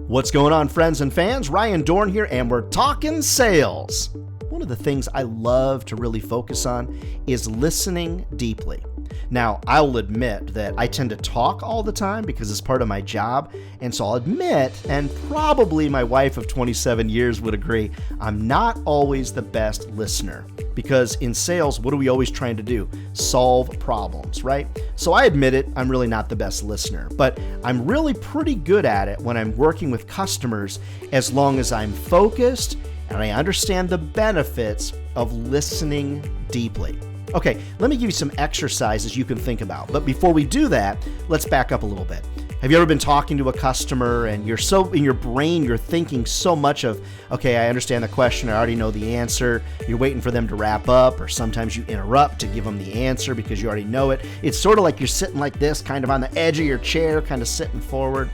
What's going on, friends and fans? Ryan Dohrn here, and we're talking sales. One of the things I love to really focus on is listening deeply. Now, I'll admit that I tend to talk all the time because it's part of my job, and so I'll admit, and probably my wife of 27 years would agree, I'm not always the best listener. Because in sales, what are we always trying to do? Solve problems, right? So I admit it, I'm really not the best listener, but I'm really pretty good at it when I'm working with customers as long as I'm focused and I understand the benefits of listening deeply. Okay, let me give you some exercises you can think about. But before we do that, let's back up a little bit. Have you ever been talking to a customer and you're so in your brain, you're thinking so much of, okay, I understand the question, I already know the answer. You're waiting for them to wrap up, or sometimes you interrupt to give them the answer because you already know it. It's sort of like you're sitting like this, kind of on the edge of your chair, kind of sitting forward.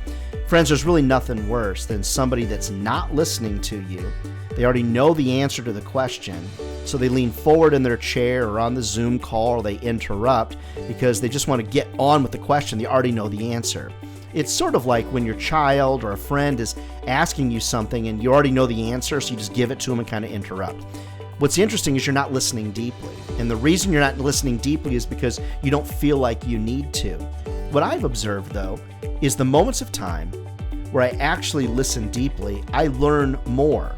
Friends, there's really nothing worse than somebody that's not listening to you. They already know the answer to the question, so they lean forward in their chair or on the Zoom call, or they interrupt because they just want to get on with the question. They already know the answer. It's sort of like when your child or a friend is asking you something and you already know the answer, so you just give it to them and kind of interrupt. What's interesting is you're not listening deeply. And the reason you're not listening deeply is because you don't feel like you need to. What I've observed, though, is the moments of time where I actually listen deeply, I learn more.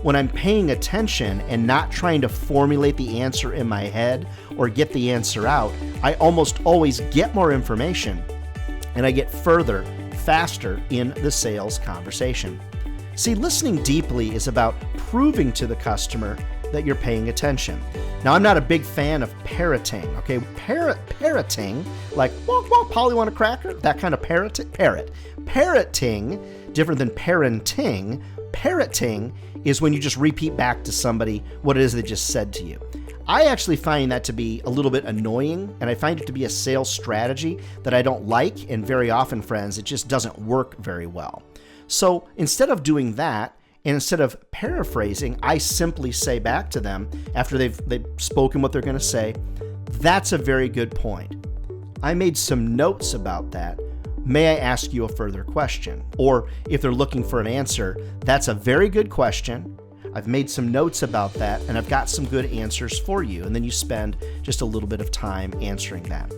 When I'm paying attention and not trying to formulate the answer in my head or get the answer out, I almost always get more information and I get further, faster in the sales conversation. See, listening deeply is about proving to the customer that you're paying attention. Now, I'm not a big fan of parroting, okay? Parroting, like, walk, walk, Polly want a cracker? That kind of parrot. Parroting, different than parenting. Parroting is when you just repeat back to somebody what it is they just said to you. I actually find that to be a little bit annoying, and I find it to be a sales strategy that I don't like, and very often, friends, it just doesn't work very well. So instead of doing that, and instead of paraphrasing, I simply say back to them after they've spoken what they're going to say, that's a very good point. I made some notes about that. May I ask you a further question? Or if they're looking for an answer, that's a very good question. I've made some notes about that, and I've got some good answers for you. And then you spend just a little bit of time answering that.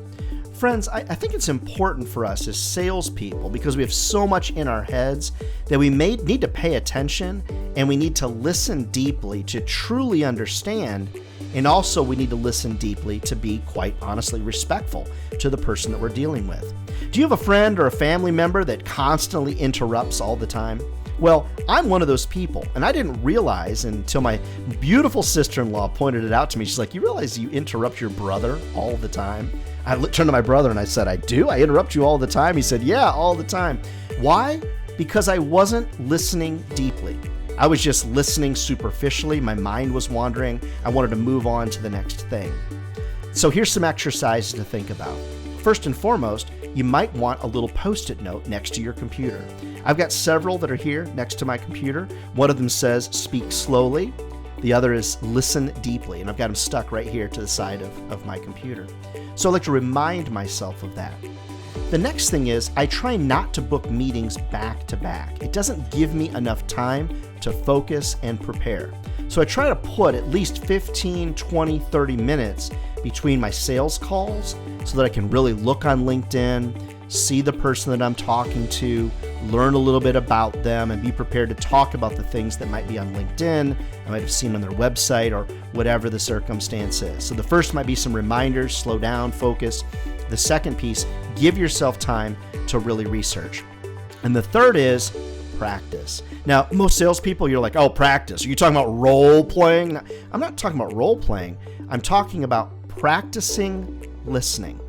Friends, I think it's important for us as salespeople, because we have so much in our heads, that we may need to pay attention and we need to listen deeply to truly understand. And also we need to listen deeply to be, quite honestly, respectful to the person that we're dealing with. Do you have a friend or a family member that constantly interrupts all the time? Well, I'm one of those people, and I didn't realize until my beautiful sister-in-law pointed it out to me. She's like, you realize you interrupt your brother all the time? I turned to my brother and I said, I do? I interrupt you all the time? He said, yeah, all the time. Why? Because I wasn't listening deeply. I was just listening superficially. My mind was wandering. I wanted to move on to the next thing. So here's some exercises to think about. First and foremost, you might want a little Post-it note next to your computer. I've got several that are here next to my computer. One of them says, speak slowly. The other is listen deeply, and I've got them stuck right here to the side of my computer. So I like to remind myself of that. The next thing is I try not to book meetings back to back. It doesn't give me enough time to focus and prepare. So I try to put at least 15, 20, 30 minutes between my sales calls so that I can really look on LinkedIn, see the person that I'm talking to, learn a little bit about them, and be prepared to talk about the things that might be on LinkedIn, I might have seen on their website, or whatever the circumstance is. So the first might be some reminders, slow down, focus. The second piece, give yourself time to really research. And the third is practice. Now, most salespeople, you're like, oh, practice. Are you talking about role playing? I'm not talking about role playing. I'm talking about practicing listening.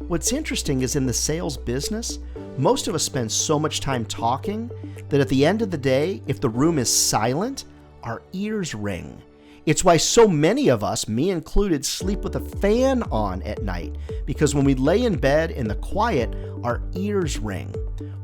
What's interesting is in the sales business, most of us spend so much time talking that at the end of the day, if the room is silent, our ears ring. It's why so many of us, me included, sleep with a fan on at night, because when we lay in bed in the quiet, our ears ring.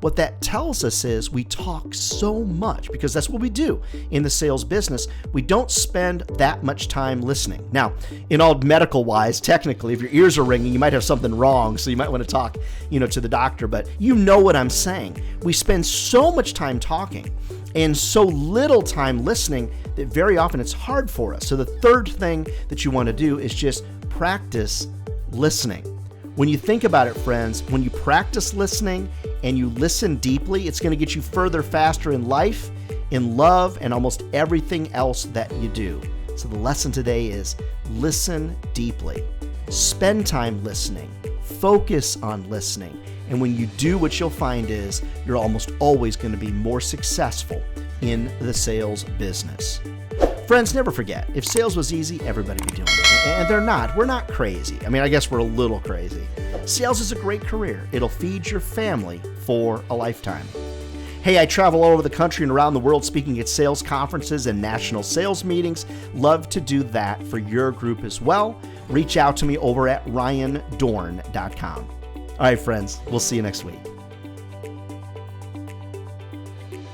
What that tells us is we talk so much, because that's what we do in the sales business. We don't spend that much time listening. Now, in all medical wise, technically, if your ears are ringing, you might have something wrong, so you might want to talk, to the doctor, but you know what I'm saying. we spend so much time talking and so little time listening that very often it's hard for us. So the third thing that you want to do is just practice listening. When you think about it, friends, when you practice listening and you listen deeply, it's going to get you further faster in life, in love, and almost everything else that you do. So the lesson today is listen deeply. Spend time listening. Focus on listening. And when you do, what you'll find is you're almost always going to be more successful in the sales business. Friends, never forget, if sales was easy, everybody would be doing it. And they're not. We're not crazy. I mean, I guess we're a little crazy. Sales is a great career. It'll feed your family for a lifetime. Hey, I travel all over the country and around the world speaking at sales conferences and national sales meetings. Love to do that for your group as well. Reach out to me over at ryandohrn.com. All right, friends, we'll see you next week.